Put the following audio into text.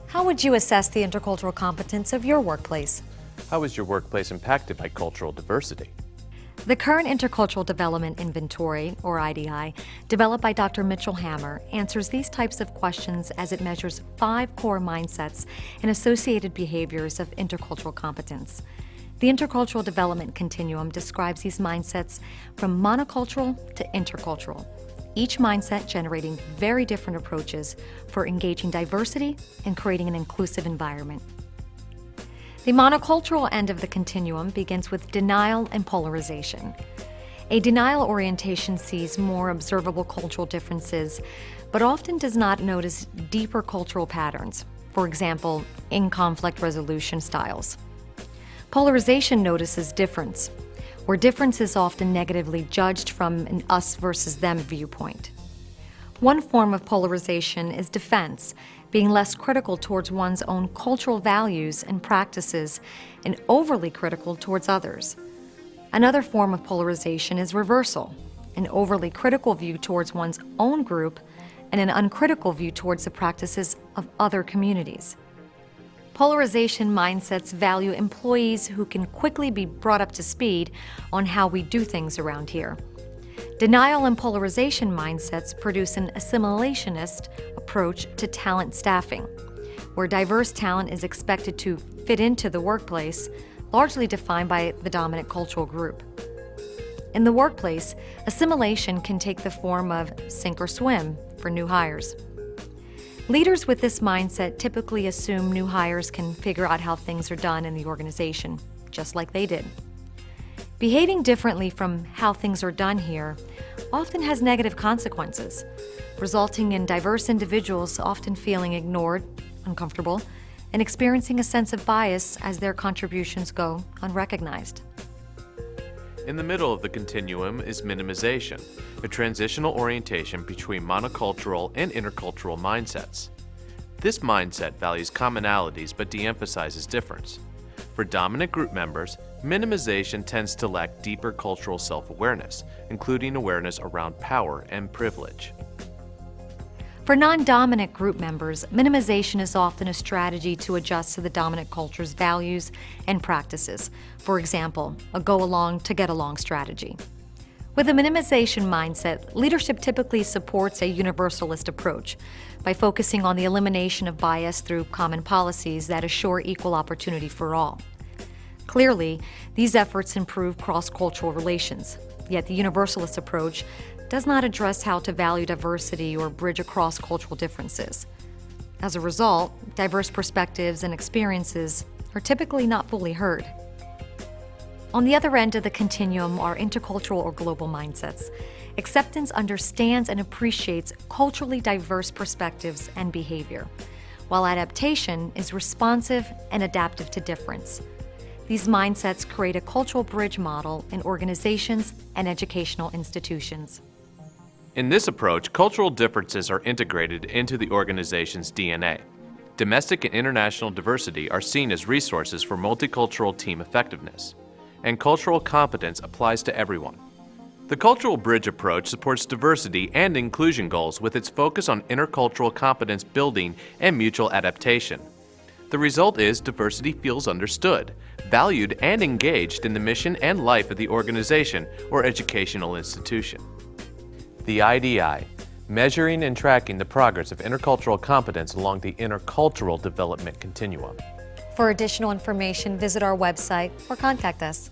How would you assess the intercultural competence of your workplace? How is your workplace impacted by cultural diversity? The current Intercultural Development Inventory, or IDI, developed by Dr. Mitchell Hammer, answers these types of questions as it measures 5 core mindsets and associated behaviors of intercultural competence. The Intercultural Development Continuum describes these mindsets from monocultural to intercultural, each mindset generating very different approaches for engaging diversity and creating an inclusive environment. The monocultural end of the continuum begins with denial and polarization. A denial orientation sees more observable cultural differences, but often does not notice deeper cultural patterns, for example, in conflict resolution styles. Polarization notices difference, where difference is often negatively judged from an us versus them viewpoint. One form of polarization is defense, being less critical towards one's own cultural values and practices and overly critical towards others. Another form of polarization is reversal, an overly critical view towards one's own group and an uncritical view towards the practices of other communities. Polarization mindsets value employees who can quickly be brought up to speed on how we do things around here. Denial and polarization mindsets produce an assimilationist approach to talent staffing, where diverse talent is expected to fit into the workplace, largely defined by the dominant cultural group. In the workplace, assimilation can take the form of sink or swim for new hires. Leaders with this mindset typically assume new hires can figure out how things are done in the organization, just like they did. Behaving differently from how things are done here often has negative consequences, resulting in diverse individuals often feeling ignored, uncomfortable, and experiencing a sense of bias as their contributions go unrecognized. In the middle of the continuum is minimization, a transitional orientation between monocultural and intercultural mindsets. This mindset values commonalities but de-emphasizes difference. For dominant group members, minimization tends to lack deeper cultural self-awareness, including awareness around power and privilege. For non-dominant group members, minimization is often a strategy to adjust to the dominant culture's values and practices. For example, a go-along to get along strategy. With a minimization mindset, leadership typically supports a universalist approach by focusing on the elimination of bias through common policies that assure equal opportunity for all. Clearly, these efforts improve cross-cultural relations, yet the universalist approach does not address how to value diversity or bridge across cultural differences. As a result, diverse perspectives and experiences are typically not fully heard. On the other end of the continuum are intercultural or global mindsets. Acceptance understands and appreciates culturally diverse perspectives and behavior, while adaptation is responsive and adaptive to difference. These mindsets create a cultural bridge model in organizations and educational institutions. In this approach, cultural differences are integrated into the organization's DNA. Domestic and international diversity are seen as resources for multicultural team effectiveness, and cultural competence applies to everyone. The Cultural Bridge approach supports diversity and inclusion goals with its focus on intercultural competence building and mutual adaptation. The result is diversity feels understood, valued, and engaged in the mission and life of the organization or educational institution. The IDI, measuring and tracking the progress of intercultural competence along the intercultural development continuum. For additional information, visit our website or contact us.